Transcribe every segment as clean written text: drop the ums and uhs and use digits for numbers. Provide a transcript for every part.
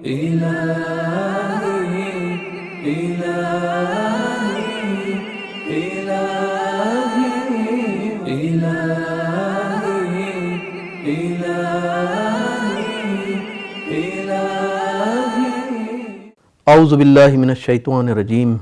إلهي إلهي إلهي إلهي إلهي إلهي اعوذ باللہ من الشیطان الرجیم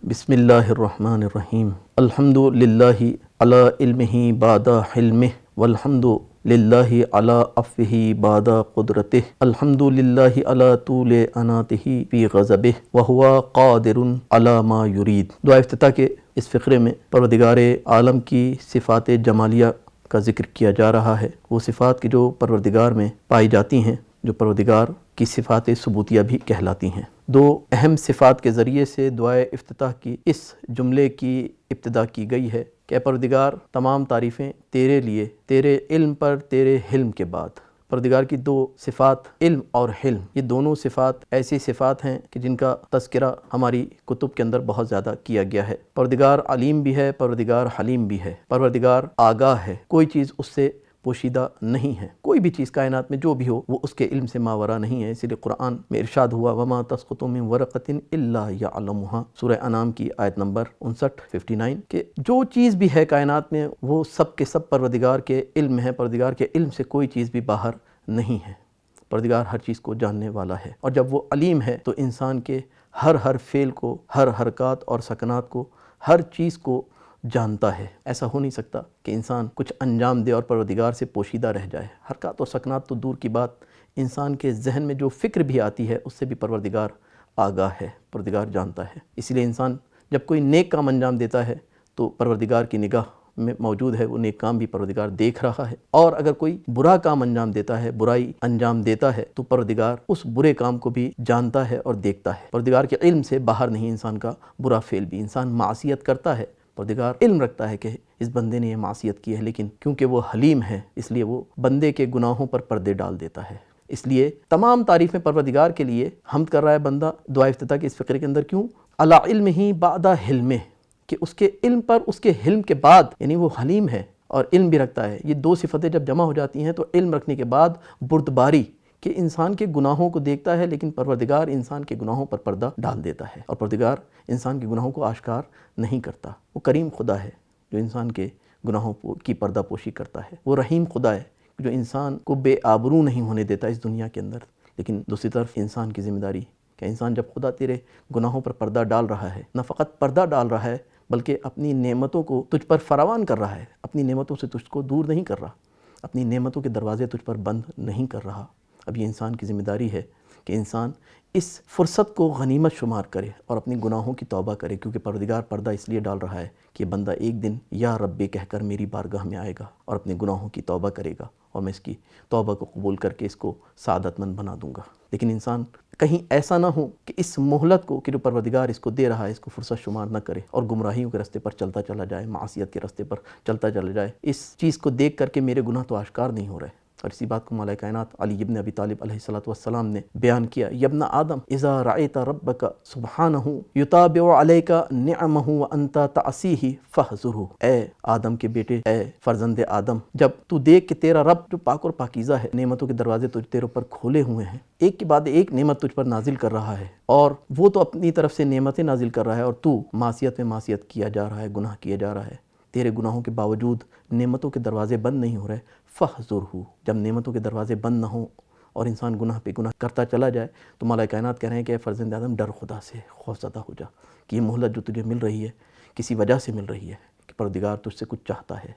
بسم اللہ الرحمن الرحیم الحمد للہ علی علمہ بعد حلمہ والحمد للہ علی عفوہ بعد قدرتہ الحمد للہ علی طول اناتہ فی غضبہ وہو قادر علی ما یرید۔ دعا افتتاح کے اس فقرے میں پروردگار عالم کی صفات جمالیہ کا ذکر کیا جا رہا ہے، وہ صفات کی جو پروردگار میں پائی جاتی ہیں، جو پروردگار کی صفات ثبوتیہ بھی کہلاتی ہیں۔ دو اہم صفات کے ذریعے سے دعائے افتتاح کی اس جملے کی ابتدا کی گئی ہے کہ اے پروردگار تمام تعریفیں تیرے لیے، تیرے علم پر، تیرے حلم کے بعد۔ پروردگار کی دو صفات علم اور حلم، یہ دونوں صفات ایسی صفات ہیں کہ جن کا تذکرہ ہماری کتب کے اندر بہت زیادہ کیا گیا ہے۔ پروردگار علیم بھی ہے، پروردگار حلیم بھی ہے، پروردگار آگاہ ہے، کوئی چیز اس سے پوشیدہ نہیں ہے، کوئی بھی چیز کائنات میں جو بھی ہو وہ اس کے علم سے ماورا نہیں ہے۔ اسی لیے قرآن میں ارشاد ہوا وَمَا تَسْقُطُ مِن وَرَقَةٍ إِلَّا يَعْلَمُهَا، سورہ انعام کی آیت نمبر 59 کہ جو چیز بھی ہے کائنات میں وہ سب کے سب پروردگار کے علم ہے، پروردگار کے علم سے کوئی چیز بھی باہر نہیں ہے۔ پروردگار ہر چیز کو جاننے والا ہے، اور جب وہ علیم ہے تو انسان کے ہر فعل کو، ہر حرکات اور سکنات کو، ہر چیز کو جانتا ہے۔ ایسا ہو نہیں سکتا کہ انسان کچھ انجام دے اور پروردگار سے پوشیدہ رہ جائے۔ حرکات اور سکنات تو دور کی بات، انسان کے ذہن میں جو فکر بھی آتی ہے اس سے بھی پروردگار آگاہ ہے، پروردگار جانتا ہے۔ اسی لیے انسان جب کوئی نیک کام انجام دیتا ہے تو پروردگار کی نگاہ میں موجود ہے، وہ نیک کام بھی پروردگار دیکھ رہا ہے، اور اگر کوئی برا کام انجام دیتا ہے، برائی انجام دیتا ہے تو پروردگار اس برے کام کو بھی جانتا ہے اور دیکھتا ہے۔ پروردگار کے علم سے باہر نہیں انسان کا برا فعل بھی۔ انسان معصیت کرتا ہے، پروردگار علم رکھتا ہے کہ اس بندے نے یہ معصیت کی ہے، لیکن کیونکہ وہ حلیم ہے اس لیے وہ بندے کے گناہوں پر پردے ڈال دیتا ہے۔ اس لیے تمام تعریفیں پروردگار کے لیے حمد کر رہا ہے بندہ دعا افتتاح کے اس فقرے کے اندر۔ کیوں؟ علی علمہ بعد حلمہ، کہ اس کے علم پر، اس کے حلم کے بعد، یعنی وہ حلیم ہے اور علم بھی رکھتا ہے۔ یہ دو صفتیں جب جمع ہو جاتی ہیں تو علم رکھنے کے بعد بردباری، کہ انسان کے گناہوں کو دیکھتا ہے لیکن پروردگار انسان کے گناہوں پر پردہ ڈال دیتا ہے، اور پروردگار انسان کے گناہوں کو آشکار نہیں کرتا۔ وہ کریم خدا ہے جو انسان کے گناہوں کی پردہ پوشی کرتا ہے۔ وہ رحیم خدا ہے جو انسان کو بے آبرو نہیں ہونے دیتا اس دنیا کے اندر۔ لیکن دوسری طرف انسان کی ذمہ داری کہ انسان جب خدا تیرے گناہوں پر پردہ ڈال رہا ہے، نہ فقط پردہ ڈال رہا ہے بلکہ اپنی نعمتوں کو تجھ پر فراوان کر رہا ہے، اپنی نعمتوں سے تجھ کو دور نہیں کر رہا، اپنی نعمتوں کے دروازے تجھ پر بند نہیں کر رہا۔ اب یہ انسان کی ذمہ داری ہے کہ انسان اس فرصت کو غنیمت شمار کرے اور اپنی گناہوں کی توبہ کرے، کیونکہ پروردگار پردہ اس لیے ڈال رہا ہے کہ یہ بندہ ایک دن یا ربی کہہ کر میری بارگاہ میں آئے گا اور اپنے گناہوں کی توبہ کرے گا، اور میں اس کی توبہ کو قبول کر کے اس کو سعادت مند بنا دوں گا۔ لیکن انسان کہیں ایسا نہ ہو کہ اس مہلت کو، کہ جو پروردگار اس کو دے رہا ہے، اس کو فرصت شمار نہ کرے اور گمراہیوں کے راستے پر چلتا چلا جائے، معصیت کے راستے پر چلتا چلا جائے، اس چیز کو دیکھ کر کہ میرے گناہ تو آشکار نہیں ہو رہے۔ اور اسی بات کو مولا کائنات علی ابن ابی طالب علیہ السلام نے بیان کیا، یا ابن آدم اذا رأیت ربک سبحانہ یتابع علیک نعمہ وانت تعصیہ فاحذرہ، اے آدم کے بیٹے، اے فرزند آدم، جب تو دیکھ کہ تیرا رب جو پاک اور پاکیزہ ہے، نعمتوں کے دروازے تیرے اوپر کھولے ہوئے ہیں، ایک کے بعد ایک نعمت تجھ پر نازل کر رہا ہے، اور وہ تو اپنی طرف سے نعمتیں نازل کر رہا ہے اور تو معصیت میں معصیت کیا جا رہا ہے، گناہ کیا جا رہا ہے، تیرے گناہوں کے باوجود نعمتوں کے دروازے بند نہیں ہو رہے، فاحذرہ، جب نعمتوں کے دروازے بند نہ ہوں اور انسان گناہ پہ گناہ کرتا چلا جائے تو مولا کائنات کہہ رہے ہیں کہ اے فرزند آدم ڈر خدا سے، خوفزدہ ہو جا، کہ یہ مہلت جو تجھے مل رہی ہے کسی وجہ سے مل رہی ہے، کہ پروردگار تجھ سے کچھ چاہتا ہے۔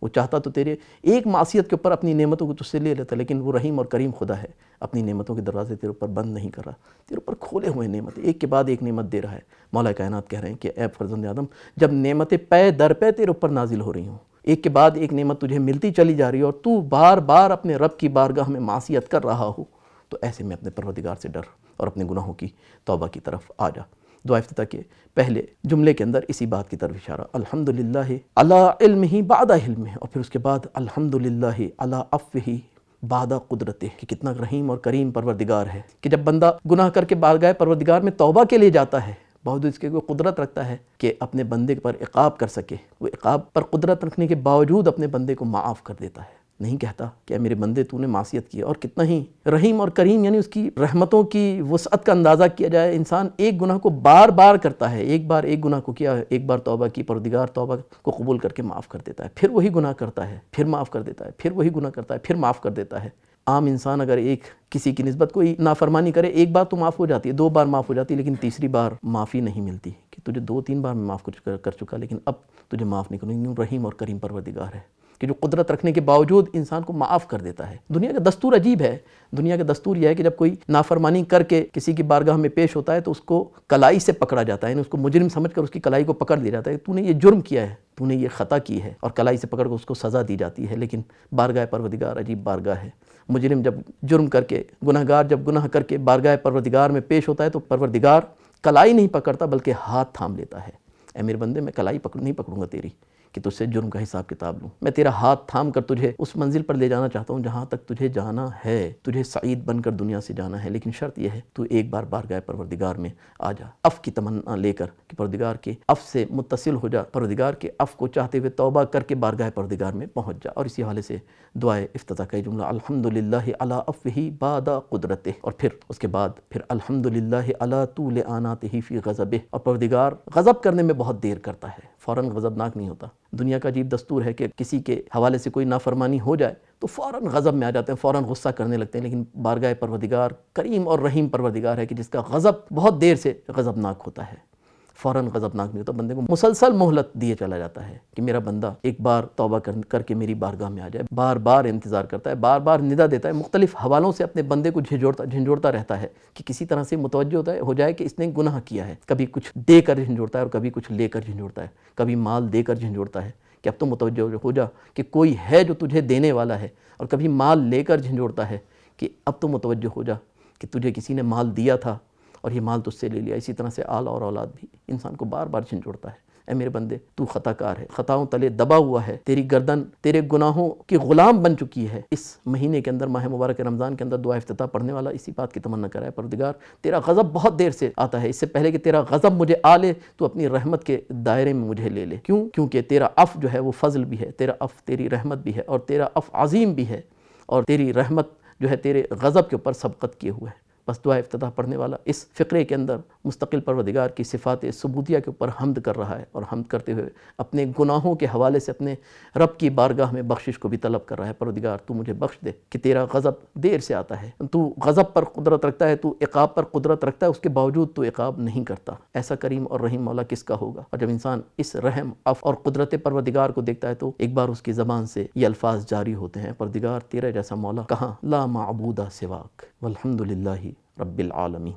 وہ چاہتا تو تیرے ایک معصیت کے اوپر اپنی نعمتوں کو تجھ سے لے لیتا، لیکن وہ رحیم اور کریم خدا ہے، اپنی نعمتوں کے دروازے تیرے اوپر بند نہیں کر رہا، تیرے اوپر کھولے ہوئے نعمتیں ایک کے بعد ایک نعمت دے رہا ہے۔ مولا کائنات کہہ رہے ہیں کہ اے فرزند آدم، جب نعمتیں پے در پے تیرے اوپر نازل ہو رہی ہوں، ایک کے بعد ایک نعمت تجھے ملتی چلی جا رہی ہے اور تو بار بار اپنے رب کی بارگاہ میں معصیت کر رہا ہو، تو ایسے میں اپنے پروردگار سے ڈر اور اپنے گناہوں کی توبہ کی طرف آ جا۔ دعا افتتاح کے پہلے جملے کے اندر اسی بات کی طرف اشارہ، الحمدللہ علی علمہ بعد حلمہ، اور پھر اس کے بعد الحمدللہ علی عفوہ بعد قدرتہ، کہ کتنا رحیم اور کریم پروردگار ہے کہ جب بندہ گناہ کر کے بارگاہ پروردگار میں توبہ کے لیے جاتا ہے، باوجود اس کے کوئی قدرت رکھتا ہے کہ اپنے بندے پر عقاب کر سکے، وہ عقاب پر قدرت رکھنے کے باوجود اپنے بندے کو معاف کر دیتا ہے۔ نہیں کہتا کہ اے میرے بندے تو نے معصیت کی ہے. اور کتنا ہی رحیم اور کریم، یعنی اس کی رحمتوں کی وسعت کا اندازہ کیا جائے. انسان ایک گناہ کو بار بار کرتا ہے، ایک بار ایک گناہ کو کیا، ایک بار توبہ کی، پروردگار توبہ کو قبول کر کے معاف کر دیتا ہے، پھر وہی گناہ کرتا ہے، پھر معاف کر دیتا ہے، پھر وہی گناہ کرتا ہے، پھر معاف کر دیتا ہے. عام انسان اگر ایک کسی کی نسبت کوئی نافرمانی کرے، ایک بار تو معاف ہو جاتی ہے، 2 بار معاف ہو جاتی ہے، لیکن تیسری بار معافی نہیں ملتی کہ تجھے 2-3 بار میں معاف کر چکا، لیکن اب تجھے معاف نہیں کروں. کیوں؟ رحیم اور کریم پروردگار ہے کہ جو قدرت رکھنے کے باوجود انسان کو معاف کر دیتا ہے. دنیا کا دستور عجیب ہے. دنیا کا دستور یہ ہے کہ جب کوئی نافرمانی کر کے کسی کی بارگاہ میں پیش ہوتا ہے تو اس کو کلائی سے پکڑا جاتا ہے، یعنی اس کو مجرم سمجھ کر اس کی کلائی کو پکڑ لیا جاتا ہے. تو نے یہ جرم کیا ہے، تو نے یہ خطا کی ہے، اور کلائی سے پکڑ کر اس کو سزا دی جاتی ہے. لیکن بارگاہ پروردگار عجیب بارگاہ ہے. مجرم جب جرم کر کے، گناہگار جب گناہ کر کے بارگاہ پروردگار میں پیش ہوتا ہے تو پروردگار کلائی نہیں پکڑتا بلکہ ہاتھ تھام لیتا ہے. اے میرے بندے، میں کلائی نہیں پکڑوں گا تیری کہ تجھ سے جرم کا حساب کتاب لوں. میں تیرا ہاتھ تھام کر تجھے اس منزل پر لے جانا چاہتا ہوں جہاں تک تجھے جانا ہے. تجھے سعید بن کر دنیا سے جانا ہے، لیکن شرط یہ ہے تو ایک بار بارگاہ پروردگار میں آ جا، عفو کی تمنا لے کر کہ پروردگار کے عفو سے متصل ہو جا، پروردگار کے عفو کو چاہتے ہوئے توبہ کر کے بارگاہ پروردگار میں پہنچ جا. اور اسی حوالے سے دعائے افتتاح کا جملہ الحمدللہ علی عفوہ بعد قدرتہ، اور پھر اس کے بعد پھر الحمدللہ علی طول اناتہ فی غضبہ. اور پروردگار غضب کرنے میں بہت دیر کرتا ہے، فوراً غضبناک نہیں ہوتا. دنیا کا عجیب دستور ہے کہ کسی کے حوالے سے کوئی نافرمانی ہو جائے تو فوراً غضب میں آ جاتے ہیں، فوراً غصہ کرنے لگتے ہیں. لیکن بارگاہ پروردگار کریم اور رحیم پروردگار ہے کہ جس کا غضب بہت دیر سے غضبناک ہوتا ہے، فوراً غضبناک نہیں ہوتا. بندے کو مسلسل مہلت دیے چلا جاتا ہے کہ میرا بندہ ایک بار توبہ کر کے میری بارگاہ میں آ جائے. بار بار انتظار کرتا ہے، بار بار ندا دیتا ہے، مختلف حوالوں سے اپنے بندے کو جھنجھوڑتا رہتا ہے کہ کسی طرح سے متوجہ ہو جائے کہ اس نے گناہ کیا ہے. کبھی کچھ دے کر جھنجھوڑتا ہے اور کبھی کچھ لے کر جھنجھوڑتا ہے، کبھی مال دے کر جھنجھوڑتا ہے کہ اب تو متوجہ ہو جا کہ کوئی ہے جو تجھے دینے والا ہے، اور کبھی مال لے کر جھنجھوڑتا ہے کہ اب تو متوجہ ہو جا کہ تجھے کسی نے مال دیا تھا اور یہ مال تجھ سے لے لیا. اسی طرح سے آل اور اولاد بھی انسان کو بار بار جھنجھوڑتا ہے. اے میرے بندے، تو خطا کار ہے، خطاؤں تلے دبا ہوا ہے، تیری گردن تیرے گناہوں کی غلام بن چکی ہے. اس مہینے کے اندر، ماہ مبارک رمضان کے اندر، دعا افتتاح پڑھنے والا اسی بات کی تمنا کرا ہے پروردگار تیرا غضب بہت دیر سے آتا ہے، اس سے پہلے کہ تیرا غضب مجھے آ لے تو اپنی رحمت کے دائرے میں مجھے لے لے. کیونکہ تیرا عفو جو ہے وہ فضل بھی ہے، تیرا عفو تیری رحمت بھی ہے، اور تیرا عفو عظیم بھی ہے، اور تیری رحمت جو ہے تیرے غضب کے اوپر سبقت کیے ہوئے ہے. بس دعا افتتاح پڑھنے والا اس فقرے کے اندر مستقل پروردگار کی صفات ثبوتیہ کے اوپر حمد کر رہا ہے، اور حمد کرتے ہوئے اپنے گناہوں کے حوالے سے اپنے رب کی بارگاہ میں بخشش کو بھی طلب کر رہا ہے. پروردگار تو مجھے بخش دے کہ تیرا غضب دیر سے آتا ہے، تو غضب پر قدرت رکھتا ہے، تو عقاب پر قدرت رکھتا ہے، اس کے باوجود تو عقاب نہیں کرتا. ایسا کریم اور رحیم مولا کس کا ہوگا؟ اور جب انسان اس رحم عفو اور قدرت پروردگار کو دیکھتا ہے تو ایک بار اس کی زبان سے یہ الفاظ جاری ہوتے ہیں: پروردگار تیرے جیسا مولا کہاں، لا معبود سواک والحمد للہ رب العالمین.